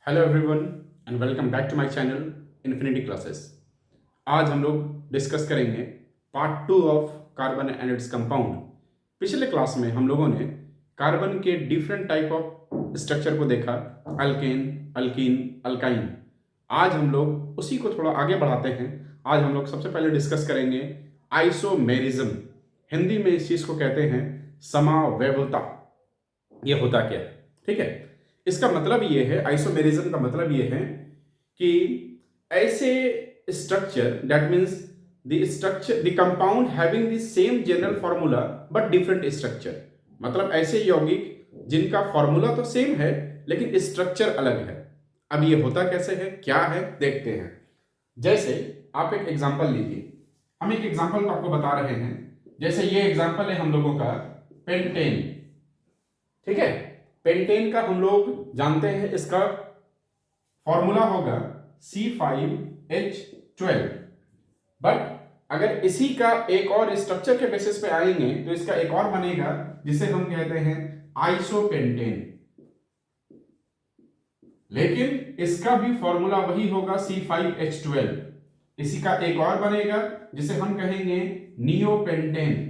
Hello everyone and welcome back to my channel Infinity Classes. आज हम लोग discuss करेंगे part 2 of carbon and its compound. पिछले class में हम लोगों ने कार्बन के डिफरेंट टाइप ऑफ स्ट्रक्चर को देखा, अल्केन, अल्कीन, अल्काइन। आज हम लोग उसी को थोड़ा आगे बढ़ाते हैं। आज हम लोग सबसे पहले डिस्कस करेंगे आइसोमेरिज्म। हिंदी में इस चीज़ को कहते हैं समावैवता। ये होता क्या है? ठीक है, इसका मतलब ये है, आइसोमेरिज्म का मतलब ये है कि ऐसे structure, that means the structure, the compound having the same general formula but different structure. मतलब ऐसे यौगिक जिनका फॉर्मूला तो सेम है लेकिन स्ट्रक्चर अलग है। अब ये होता कैसे है, क्या है, देखते हैं। जैसे आप एक एग्जांपल लीजिए, हम एक एग्जांपल को आपको बता रहे हैं। जैसे ये एग्जांपल है हम लोगों का पेंटेन। ठीक है, पेंटेन का हम लोग जानते हैं, इसका फॉर्मूला होगा C5H12। बट अगर इसी का एक और स्ट्रक्चर के बेसिस पे आएंगे तो इसका एक और बनेगा जिसे हम कहते हैं आइसोपेंटेन। लेकिन इसका भी फॉर्मूला वही होगा C5H12। इसी का एक और बनेगा जिसे हम कहेंगे नियोपेंटेन।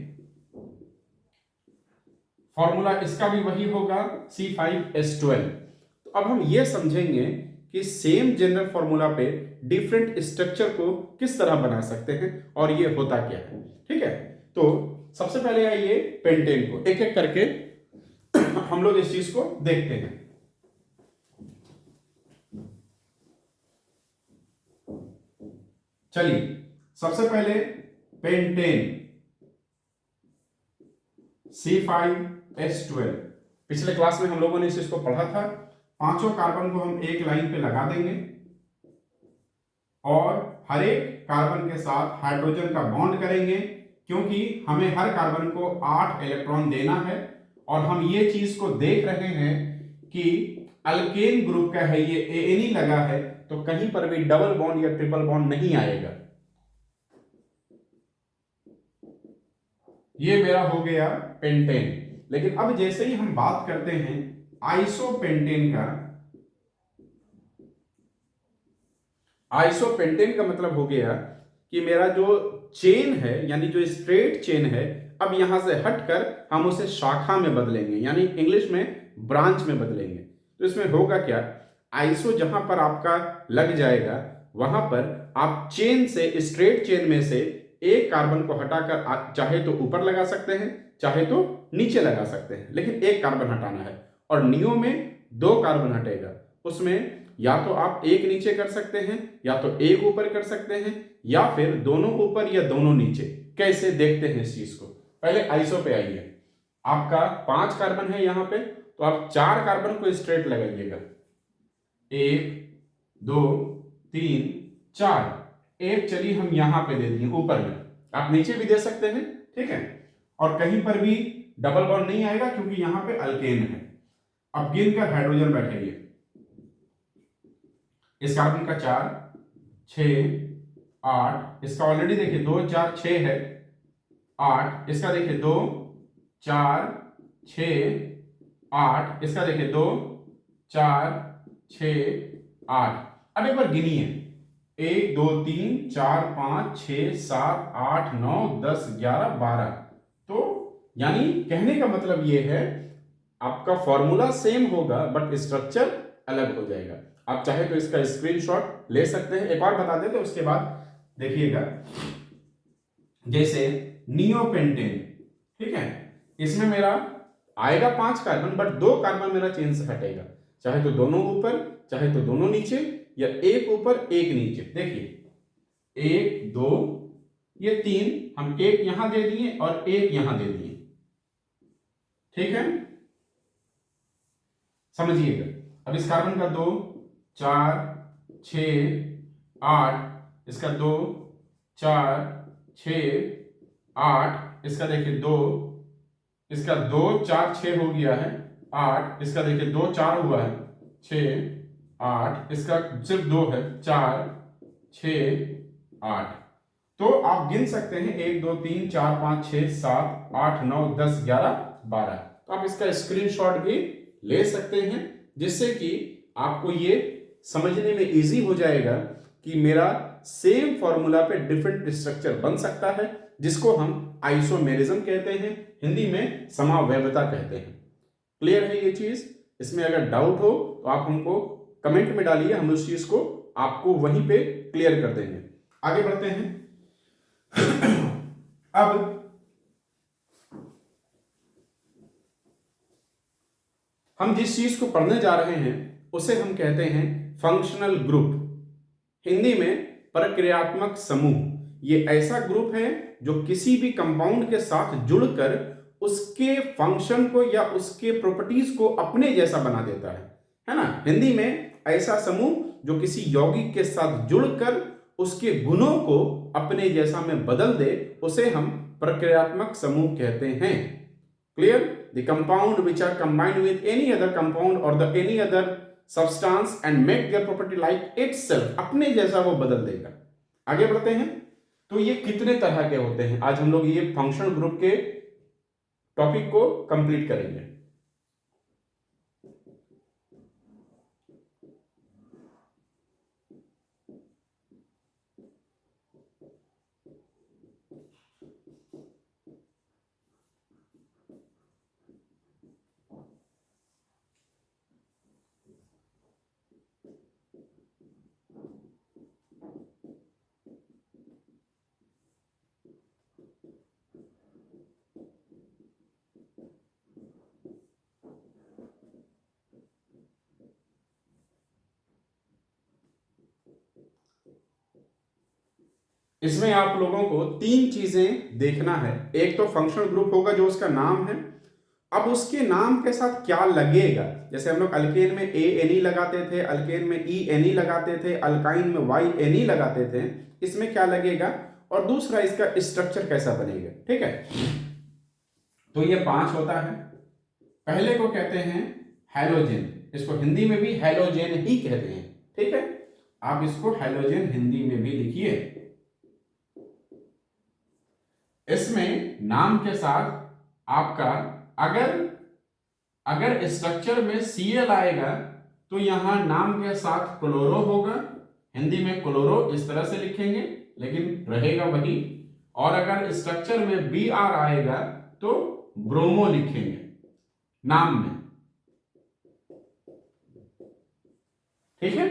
फॉर्मूला इसका भी वही होगा C5H12। तो अब हम ये समझेंगे कि सेम जनरल फॉर्मूला पे डिफरेंट स्ट्रक्चर को किस तरह बना सकते हैं और ये होता क्या है। ठीक है, तो सबसे पहले आइए पेंटेन को एक एक करके हम लोग इस चीज को देखते हैं। चलिए, सबसे पहले पेंटेन C5H12। पिछले क्लास में हम लोगों ने इस चीज को पढ़ा था। पांचों कार्बन को हम एक लाइन पे लगा देंगे और हर एक कार्बन के साथ हाइड्रोजन का बॉन्ड करेंगे, क्योंकि हमें हर कार्बन को 8 इलेक्ट्रॉन देना है। और हम ये चीज को देख रहे हैं कि अल्केन ग्रुप का है, ये एएनई लगा है, तो कहीं पर भी डबल बॉन्ड या ट्रिपल बॉन्ड नहीं आएगा। ये मेरा हो गया पेंटेन। लेकिन अब जैसे ही हम बात करते हैं आइसोपेंटेन का, आइसोपेंटेन का मतलब हो गया कि मेरा जो चेन है, यानी जो स्ट्रेट चेन है, अब यहां से हटकर हम उसे शाखा में बदलेंगे, यानी इंग्लिश में ब्रांच में बदलेंगे। तो इसमें होगा क्या, आइसो जहां पर आपका लग जाएगा वहां पर आप चेन से, स्ट्रेट चेन में से एक कार्बन को हटाकर चाहे तो ऊपर लगा सकते हैं, चाहे तो नीचे लगा सकते हैं, लेकिन एक कार्बन हटाना है। और नियो में 2 कार्बन हटेगा, उसमें या तो आप एक नीचे कर सकते हैं, या तो एक ऊपर कर सकते हैं, या फिर दोनों ऊपर या दोनों नीचे। कैसे देखते हैं इस चीज को। पहले आइसो पे आइए। आपका 5 कार्बन है यहां पे, तो आप 4 कार्बन को स्ट्रेट लगाइएगा। 1 2 3 4। एक चलिए हम यहां पे दे दिए ऊपर में, आप नीचे भी दे सकते हैं। ठीक है, और कहीं पर भी डबल बॉन्ड नहीं आएगा क्योंकि यहां पे अल्केन है। अब गिनकर हाइड्रोजन बैठेंगे। इस कार्बन का 4 6 8, इसका ऑलरेडी देखिए 2 4 6 है, 8, इसका देखिए 2 4 6 8, इसका देखिए 2 4 6 8। अब एक बार गिनिए, 1 2 3 4 5 6 7 8 9 10 11 12। तो यानी कहने का मतलब ये है, आपका फॉर्मूला सेम होगा बट स्ट्रक्चर अलग हो जाएगा। आप चाहे तो इसका स्क्रीनशॉट ले सकते हैं। एक और बता देते हैं, उसके बाद देखिएगा। जैसे नियोपेंटेन, ठीक है, इसमें मेरा आएगा 5 कार्बन बट 2 कार्बन मेरा चेन से हटेगा, चाहे तो दोनों ऊपर, चाहे तो दोनों नीचे, या एक ऊपर एक नीचे। देखिए 1 2 ये 3, हम एक यहां दे दिए और एक यहां दे दिए। ठीक है, समझिएगा। अब इस कार्बन का 2 4 6 8, इसका 2 4 6 8, इसका देखिए 2, इसका 2 4 6 हो गया है 8, इसका देखिए 2 4 हुआ है 6 8, इसका सिर्फ 2 है 4 6 8। तो आप गिन सकते हैं 1 2 3 4 5 6 7 8 9 10 11 12। तो आप इसका स्क्रीनशॉट भी ले सकते हैं, जिससे कि आपको ये समझने में इजी हो जाएगा कि मेरा सेम फॉर्मूला पे डिफरेंट स्ट्रक्चर बन सकता है, जिसको हम आइसोमेरिज्म कहते हैं, हिंदी में समावैवता कहते हैं। क्लियर है ये चीज? इसमें अगर डाउट हो तो आप हमको कमेंट में डालिए, हम उस चीज को आपको वहीं पे क्लियर कर देंगे। आगे बढ़ते हैं। अब हम जिस चीज को पढ़ने जा रहे हैं उसे हम कहते हैं फंक्शनल ग्रुप, हिंदी में प्रक्रियात्मक समूह। ये ऐसा ग्रुप है जो किसी भी कंपाउंड के साथ जुड़कर उसके फंक्शन को या उसके प्रॉपर्टीज को अपने जैसा बना देता है ना। हिंदी में ऐसा समूह जो किसी यौगिक के साथ जुड़कर उसके गुणों को अपने जैसा में बदल दे, उसे हम प्रक्रियात्मक समूह कहते हैं। Clear? The compound which are combined with any other compound और the any other substance and make their property like itself, अपने जैसा वो बदल देगा। आगे बढ़ते हैं। तो ये कितने तरह के होते हैं, आज हम लोग ये फंक्शनल ग्रुप के टॉपिक को कंप्लीट करेंगे। इसमें आप लोगों को तीन चीजें देखना है। एक तो फंक्शनल ग्रुप होगा जो उसका नाम है। अब उसके नाम के साथ क्या लगेगा, जैसे हम लोग अल्केन में ANE लगाते थे, अल्केन में ENE लगाते थे, अल्काइन में YNE लगाते थे, इसमें क्या लगेगा, और दूसरा इसका स्ट्रक्चर कैसा बनेगा। ठीक है, तो ये 5 होता है। पहले को कहते हैं हैलोजेन, इसको हिंदी में भी हैलोजेन ही कहते हैं। ठीक है, आप इसको हैलोजेन हिंदी में भी लिखिए। इसमें नाम के साथ आपका अगर स्ट्रक्चर में Cl आएगा तो यहां नाम के साथ क्लोरो होगा, हिंदी में क्लोरो इस तरह से लिखेंगे लेकिन रहेगा वही। और अगर स्ट्रक्चर में Br आएगा तो ब्रोमो लिखेंगे नाम में। ठीक है,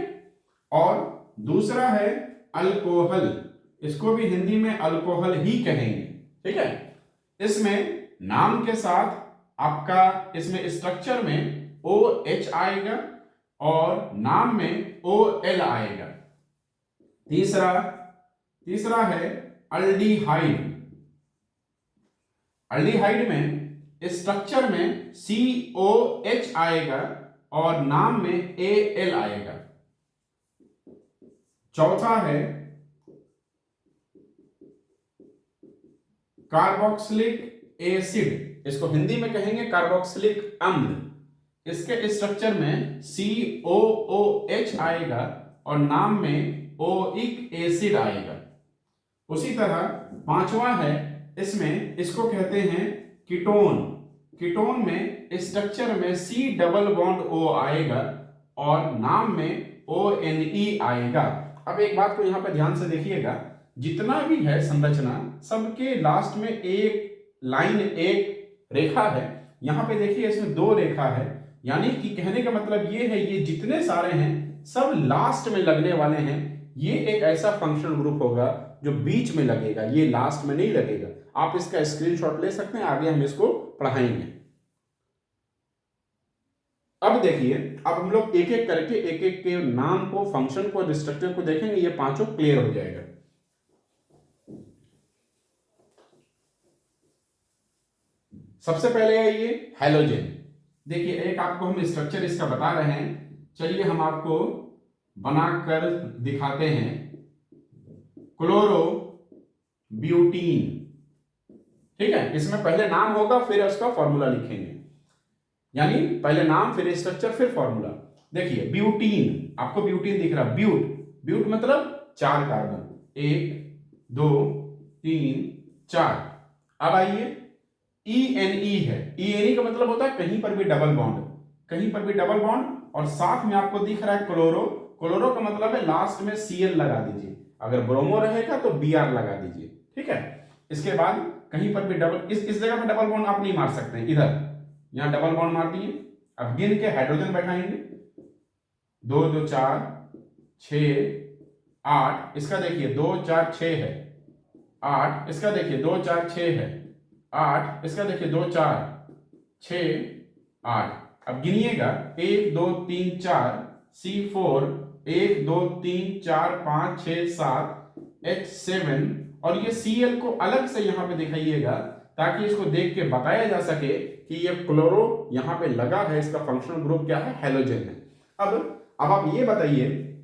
और दूसरा है अल्कोहल, इसको भी हिंदी में अल्कोहल ही कहेंगे। ठीक है, इसमें नाम के साथ आपका इसमें स्ट्रक्चर में OH आएगा और नाम में OL आएगा। तीसरा है अल्डिहाइड। अल्डिहाइड में स्ट्रक्चर में COH आएगा और नाम में AL आएगा। चौथा है कार्बोक्सिलिक एसिड, इसको हिंदी में कहेंगे कार्बोक्सिलिक अम्ल। इसके स्ट्रक्चर में COOH आएगा और नाम में ओइक एसिड आएगा। उसी तरह पांचवा है, इसमें इसको कहते हैं कीटोन। कीटोन में स्ट्रक्चर में C डबल बॉन्ड O आएगा और नाम में ONE आएगा। अब एक बात को यहां पर ध्यान से देखिएगा, जितना भी है संरचना सबके लास्ट में एक लाइन, एक रेखा है। यहां पे देखिए इसमें 2 रेखा है, यानी कि कहने का मतलब ये है ये जितने सारे हैं सब लास्ट में लगने वाले हैं। ये एक ऐसा फंक्शनल ग्रुप होगा जो बीच में लगेगा, ये लास्ट में नहीं लगेगा। आप इसका स्क्रीनशॉट ले सकते हैं, आगे हम इसको पढ़ाएंगे। अब देखिए, अब हम लोग एक एक करके एक एक के नाम को, फंक्शन को, स्ट्रक्चर को देखेंगे, ये पांचों क्लियर हो जाएगा। सबसे पहले है ये हैलोजेन। देखिए एक आपको हम स्ट्रक्चर इसका बता रहे हैं, चलिए हम आपको बनाकर दिखाते हैं। क्लोरो ब्यूटीन, ठीक है, इसमें पहले नाम होगा फिर उसका फॉर्मूला लिखेंगे, यानी पहले नाम फिर स्ट्रक्चर फिर फॉर्मूला। देखिए ब्यूटीन, आपको ब्यूटीन दिख रहा, ब्यूट मतलब 4 कार्बन, 1 2 3 4। अब आइए ENE है, ENE का मतलब होता है कहीं पर भी डबल बॉन्ड, कहीं पर भी डबल बॉन्ड, और साथ में आपको दिख रहा है क्लोरो। क्लोरो का मतलब है लास्ट में Cl लगा दीजिए, अगर ब्रोमो रहेगा तो Br लगा दीजिए, ठीक है। इसके बाद कहीं पर भी डबल, इस जगह पर डबल बॉन्ड आप नहीं मार सकते हैं, इधर यहां डबल बॉन्ड मार दिए। अब गिन के हाइड्रोजन बैठाएंगे, 2 2 4 6 8, इसका देखिए 2 4 6 है, 8, इसका देखिए 2 4 6 है, 8, इसका देखिए 2 4 6 8। अब गिनिएगा 1 2 3 4 C4, 1 2 3 4 5 6 7 H7, और ये Cl को अलग से यहां पे दिखाइएगा ताकि इसको देख के बताया जा सके कि ये क्लोरो यहां पे लगा है, इसका फंक्शनल ग्रुप क्या है, हैलोजन है। अब आप ये बताइए,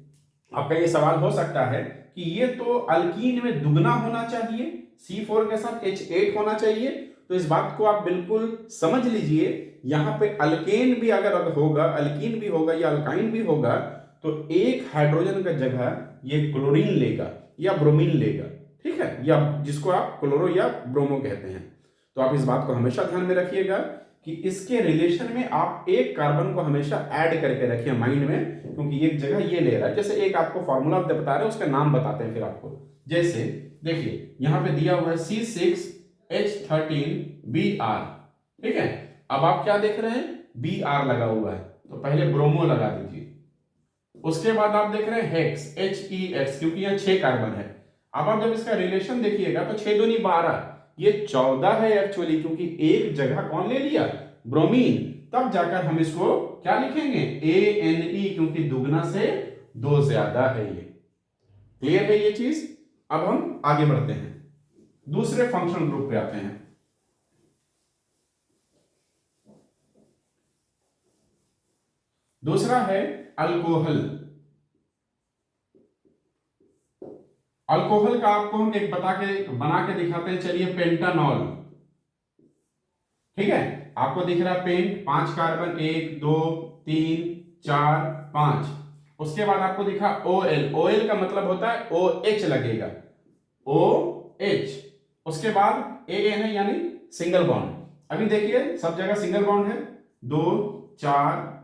आपका ये सवाल हो सकता है कि ये तो अल्कीन में दुगना होना चाहिए, C4 के साथ H8 होना चाहिए, तो इस बात को आप बिल्कुल समझ लीजिए, यहां पे अल्केन भी अगर होगा, अल्कीन भी होगा या अल्काइन भी होगा, तो एक हाइड्रोजन का जगह ये क्लोरीन लेगा या ब्रोमीन लेगा, ठीक है, या जिसको आप क्लोरो या ब्रोमो कहते हैं। तो आप इस बात को हमेशा ध्यान में रखिएगा कि इसके रिलेशन में आप एक कार्बन को हमेशा ऐड करके रखिए माइंड में, क्योंकि एक जगह ये ले रहा है। जैसे एक आपको फॉर्मूला बता रहे हैं, उसका नाम बताते हैं फिर आपको। जैसे देखिए यहां पे दिया हुआ है C6H13Br, ठीक है। अब आप क्या देख रहे हैं, Br लगा हुआ है, तो पहले ब्रोमो लगा दीजिए। उसके बाद आप देख रहे हैं हेक्स, HEX, क्योंकि यहाँ 6 कार्बन है। अब आप जब इसका रिलेशन देखिएगा तो 6 दूनी 12, ये 14 है एक्चुअली, क्योंकि एक जगह कौन ले लिया, ब्रोमीन। तब जाकर हम इसको क्या लिखेंगे, ANE, क्योंकि दुगना से 2 ज्यादा है ये। क्लियर है ये चीज। अब हम आगे बढ़ते हैं, दूसरे फंक्शनल ग्रुप पे आते हैं। दूसरा है अल्कोहल। अल्कोहल का आपको हम एक बना के दिखाते हैं, चलिए पेंटानॉल, ठीक है। आपको दिख रहा है पेंट, 5 कार्बन, 1 2 3 4 5। उसके बाद आपको दिखा OL, OL का मतलब होता है OH लगेगा, OH। उसके बाद AN है, यानी सिंगल बॉन्ड। अभी देखिए सब जगह सिंगल बॉन्ड है, 2 4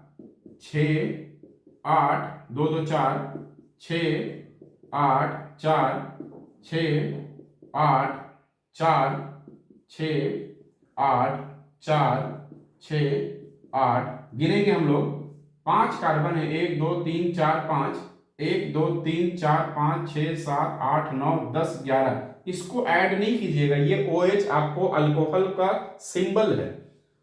6 8, 2 2 4 6 8 4 6 8 4 6 8 4 6 8। गिनेंगे हम लोग, 5 कार्बन है, 1 2 3 4 5, 1 2 3 4 5 6 7 8 9 10 11। इसको ऐड नहीं कीजिएगा, ये OH आपको अल्कोहल का सिंबल है,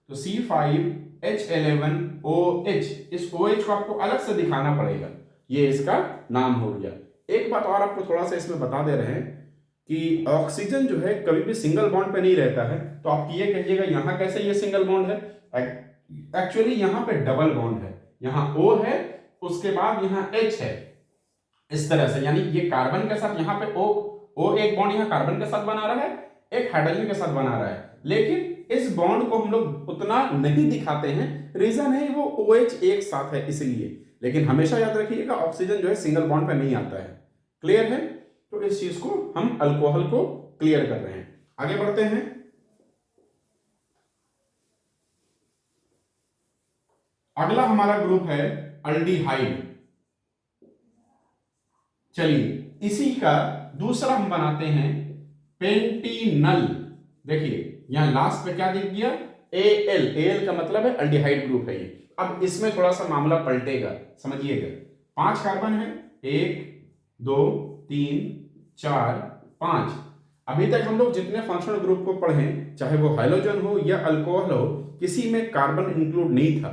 तो C5H11OH, इस OH को आपको अलग से दिखाना पड़ेगा, ये इसका नाम हो गया। एक बात और आपको थोड़ा सा इसमें बता दे रहे हैं कि ऑक्सीजन जो है कभी भी सिंगल बॉन्ड पे नहीं रहता है, तो आप ये कहिएगा यहां कैसे ये सिंगल बॉन्ड है, एक्चुअली यहां पे डबल बॉन्ड है, यहां O है, उसके बाद यहां H है, इस तरह से, यानी ये कार्बन के साथ यहां पे O एक बॉन्ड यहां कार्बन के साथ बना रहा है, एक हाइड्रोजन के साथ बना रहा है, लेकिन इस बॉन्ड को हम लोग उतना नहीं दिखाते हैं, रीजन है वो OH एक साथ है इसलिए। लेकिन हमेशा याद रखिएगा ऑक्सीजन जो है सिंगल बॉन्ड पे नहीं आता है। क्लियर है, तो इस चीज को हम अल्कोहल को क्लियर कर रहे हैं। आगे बढ़ते हैं, अगला हमारा ग्रुप है अल्डिहाइड। चलिए इसी का दूसरा हम बनाते हैं पेंटीनल। देखिए यहां लास्ट पे क्या दिख गया, Al का मतलब है अल्डिहाइड ग्रुप है ये। अब इसमें थोड़ा सा मामला पलटेगा, समझिएगा। 5 कार्बन है, 1 2 3 4 5। अभी तक हम लोग जितने फंक्शनल ग्रुप को पढ़े, चाहे वो हाइड्रोजन हो या अल्कोहल हो, किसी में कार्बन इंक्लूड नहीं था,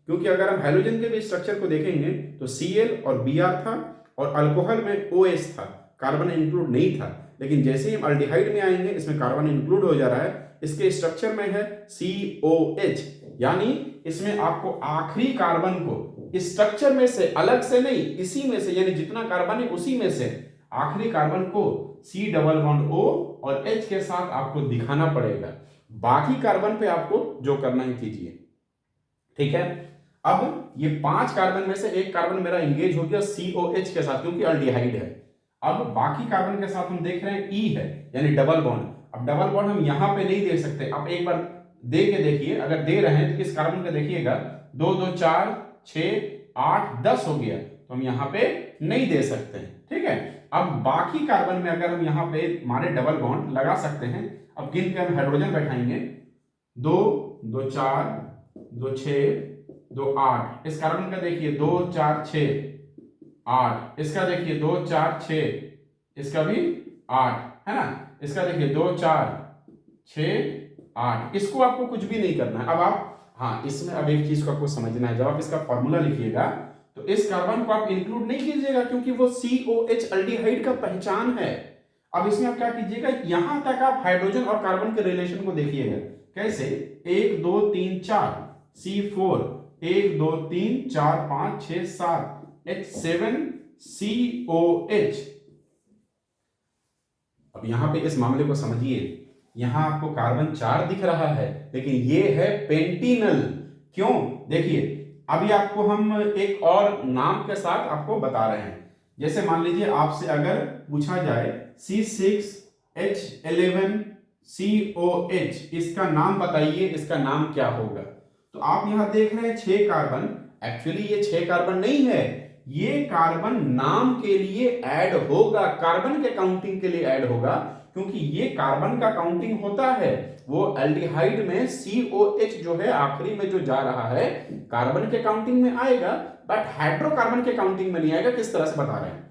क्योंकि अगर हम हाइड्रोजन के भी स्ट्रक्चर को देखेंगे तो Cl और Br था, और अल्कोहल में OH था, कार्बन इंक्लूड नहीं था। लेकिन जैसे ही हम अल्डिहाइड में आएंगे, इसमें कार्बन इंक्लूड हो जा रहा है। इसके स्ट्रक्चर में है COH, यानी इसमें आपको आखिरी कार्बन को स्ट्रक्चर में से, अलग से नहीं, इसी में से, यानी जितना कार्बन है उसी में से आखिरी कार्बन को C डबल बॉन्ड O और H के साथ आपको दिखाना पड़ेगा। बाकी कार्बन पे आपको जो करना है कीजिए, ठीक है। अब ये 5 कार्बन में से एक कार्बन मेरा एंगेज हो गया COH के साथ, क्योंकि अल्डिहाइड है। अब बाकी कार्बन के साथ हम देख रहे हैं E है, यानी डबल बॉन्ड। अब डबल बॉन्ड हम यहां पे नहीं दे सकते, आप एक बार दे के देखिए, अगर दे रहे हैं तो इस कार्बन का देखिएगा 2 2 4 6 8 10 हो गया, तो हम यहाँ पे नहीं दे सकते हैं, ठीक है। अब बाकी कार्बन में अगर हम यहाँ पे हमारे डबल बॉन्ड लगा सकते हैं, अब गिन के हम हाइड्रोजन बैठाएंगे, 2 2 4 2 6 2 8। इस कार्बन का देखिए 2 4 6 8, इसका देखिए 2 4 6, इसका भी 8 है ना, इसका देखिए 2 4 6 8। इसको आपको कुछ भी नहीं करना है। अब आप, हाँ इसमें अब एक चीज को आपको समझना है, जब आप इसका फॉर्मूला लिखिएगा तो इस कार्बन को आप इंक्लूड नहीं कीजिएगा, क्योंकि वो COH अल्डिहाइड का पहचान है। अब इसमें आप क्या कीजिएगा, यहां तक आप हाइड्रोजन और कार्बन के रिलेशन को देखिएगा। कैसे, 1 2 3 4 C4, 1 2 3 4 5 6 7 H7 COH। अब यहां पे इस मामले को समझिए, यहां आपको कार्बन 4 दिख रहा है, लेकिन ये है पेंटिनल। क्यों, देखिए अभी आपको हम एक और नाम के साथ आपको बता रहे हैं। जैसे मान लीजिए आपसे अगर पूछा जाए C6H11COH, इसका नाम बताइए, इसका नाम क्या होगा। तो आप यहां देख रहे हैं 6 कार्बन, एक्चुअली ये 6 कार्बन नहीं है, ये कार्बन नाम के लिए ऐड होगा, कार्बन के काउंटिंग के लिए ऐड होगा, क्योंकि ये कार्बन का काउंटिंग होता है। वो एल्डिहाइड में COH जो है आखिरी में जो जा रहा है, कार्बन के काउंटिंग में आएगा, बट हाइड्रोकार्बन के काउंटिंग में नहीं आएगा। किस तरह से बता रहे हैं,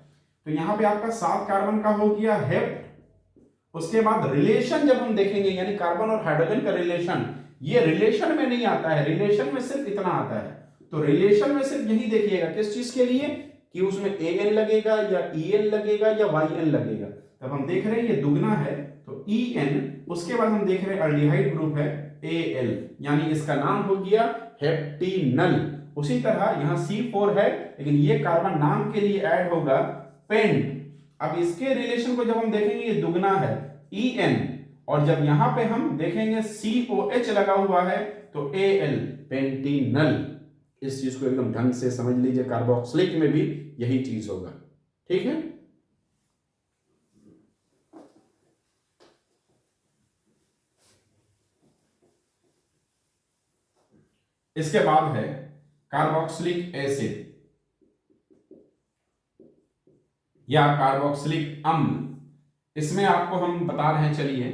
तो यहां पे आपका 7 कार्बन का हो गया हेप्ट। उसके बाद रिलेशन जब हम देखेंगे, यानी कार्बन और हाइड्रोजन का रिलेशन, ये रिलेशन में नहीं आता है, रिलेशन में सिर्फ इतना आता है। तो रिलेशन में सिर्फ यही देखिएगा, किस चीज के लिए, कि उसमें AN लगेगा या EN लगेगा या YN लगेगा। तब हम देख रहे हैं ये दुगना है तो EN, उसके बाद हम देख रहे हैं अल्डिहाइड ग्रुप है AL, यानी इसका नाम हो गया हेप्टिनल। उसी तरह यहाँ C4 है, लेकिन ये कार्बन नाम के लिए ऐड होगा पेंट। अब इसके रिलेशन को जब हम देखेंगे, ये दुगना है EN, और जब यहां पे हम देखेंगे COH लगा हुआ है तो AL, पेंटिनल। इस चीज को एकदम ढंग से समझ लीजिए, कार्बोक्सिलिक में भी यही चीज होगा, ठीक है। इसके बाद है कार्बोक्सिलिक एसिड या कार्बोक्सिलिक अम्ल। इसमें आपको हम बता रहे हैं, चलिए,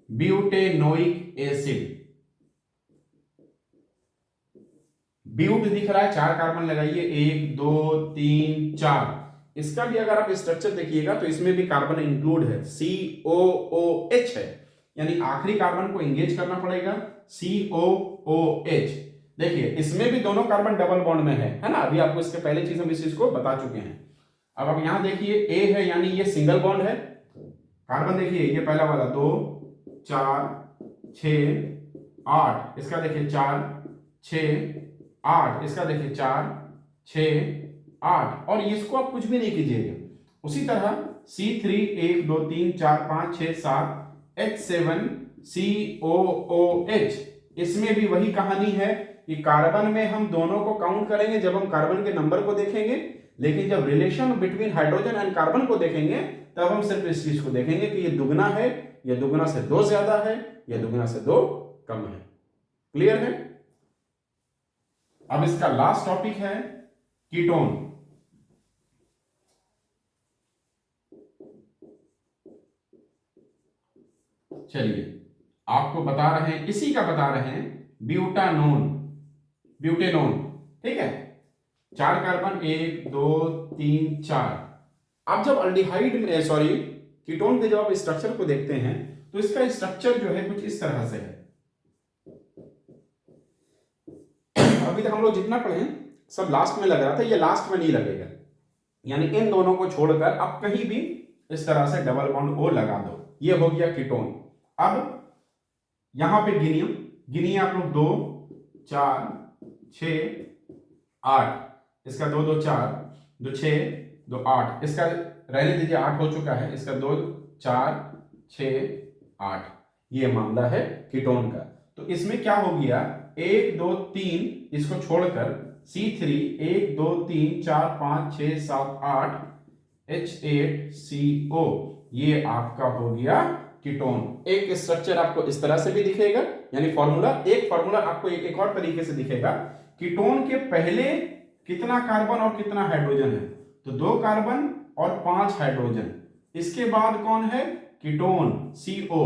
ब्यूटेनोइक एसिड। ब्यूट दिख रहा है, 4 कार्बन लगाइए, 1 2 3 4। इसका भी अगर आप स्ट्रक्चर देखिएगा तो इसमें भी कार्बन इंक्लूड है, COOH है, यानी आखिरी कार्बन को एंगेज करना पड़ेगा, COOH। देखिए इसमें भी दोनों कार्बन डबल बॉन्ड में है ना, अभी आपको इसके पहले चीज हम इस चीज को बता चुके हैं। अब आप यहां देखिए A है, यानी ये सिंगल बॉन्ड है। कार्बन देखिए ये पहला वाला 2 4 6 8, इसका देखिए 4 6 8, इसका देखिए 4 6 8, और इसको आप कुछ भी नहीं कीजिएगा। उसी तरह C3 1 2 3 4 5 6 7 H7 COOH, इसमें भी वही कहानी है कि कार्बन में हम दोनों को काउंट करेंगे जब हम कार्बन के नंबर को देखेंगे, लेकिन जब relation between hydrogen and carbon को देखेंगे तब हम सिर्फ इस चीज को देखेंगे कि ये दुगना है, या दुगना से 2 ज्यादा है, या दुगना से 2 कम है। क्लियर है। अब इसका लास्ट टॉपिक है कीटोन। चलिए आपको बता रहे हैं, इसी का बता रहे हैं, ब्यूटानोन, ब्यूटेनोन, ठीक है। 4 कार्बन 1 2 3 4। अब जब अल्डिहाइड में, सॉरी, कीटोन के जब आप स्ट्रक्चर को देखते हैं तो इसका स्ट्रक्चर जो है कुछ इस तरह से है। अभी तक हम लोग जितना पढ़े सब लास्ट में लग रहा था, ये लास्ट में नहीं लगेगा, यानी इन दोनों को छोड़कर आप कहीं भी इस तरह से डबल बॉन्ड O लगा दो, ये हो गया कीटोन। अब यहां पे गिनिए आप लोग, 2 4 6 8, इसका 2 2 4 2 6 2 8, इसका रहने दीजिए 8 हो चुका है, इसका 2 4 6 8। ये मामला है कीटोन का। तो इसमें क्या हो गया, 1 2 3 इसको छोड़कर C3 1 2 3 4 5 6 7 8 H8CO, ये आपका हो गया कीटोन। एक स्ट्रक्चर आपको इस तरह से भी दिखेगा, यानी फॉर्मूला, एक फॉर्मूला आपको एक और तरीके से दिखेगा। कीटोन के पहले कितना कार्बन और कितना हाइड्रोजन है, तो 2 कार्बन और 5 हाइड्रोजन। इसके बाद कौन है, कीटोन CO।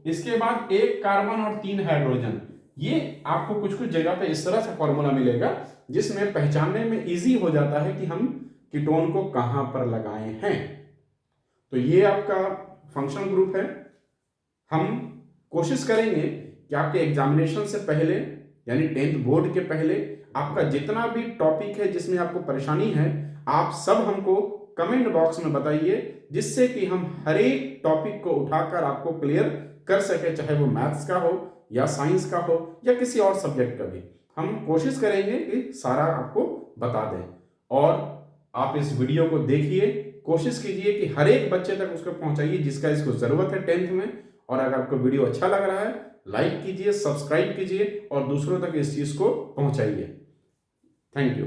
इसके बाद 1 कार्बन और 3 हाइड्रोजन। ये आपको कुछ कुछ जगह पे इस तरह से फॉर्मूला मिलेगा जिसमें पहचानने में इजी हो जाता है कि हम कीटोन को कहां पर लगाए हैं। तो ये आपका फंक्शनल ग्रुप है। हम कोशिश करेंगे कि आपके एग्जामिनेशन से पहले यानी 10th बोर्ड के पहले आपका जितना भी टॉपिक है जिसमें आपको परेशानी है, आप सब हमको कमेंट बॉक्स में बताइए, जिससे कि हम हर एक टॉपिक को उठाकर आपको क्लियर कर सके, चाहे वो मैथ्स का हो या साइंस का हो या किसी और सब्जेक्ट का भी। हम कोशिश करेंगे कि सारा आपको बता दें। और आप इस वीडियो को देखिए, कोशिश कीजिए कि हर एक बच्चे तक उसको पहुंचाइए जिसका इसको जरूरत है 10th में। और अगर आपको वीडियो अच्छा लग रहा है, लाइक कीजिए, सब्सक्राइब कीजिए और दूसरों तक इस चीज को पहुंचाइए। Thank you.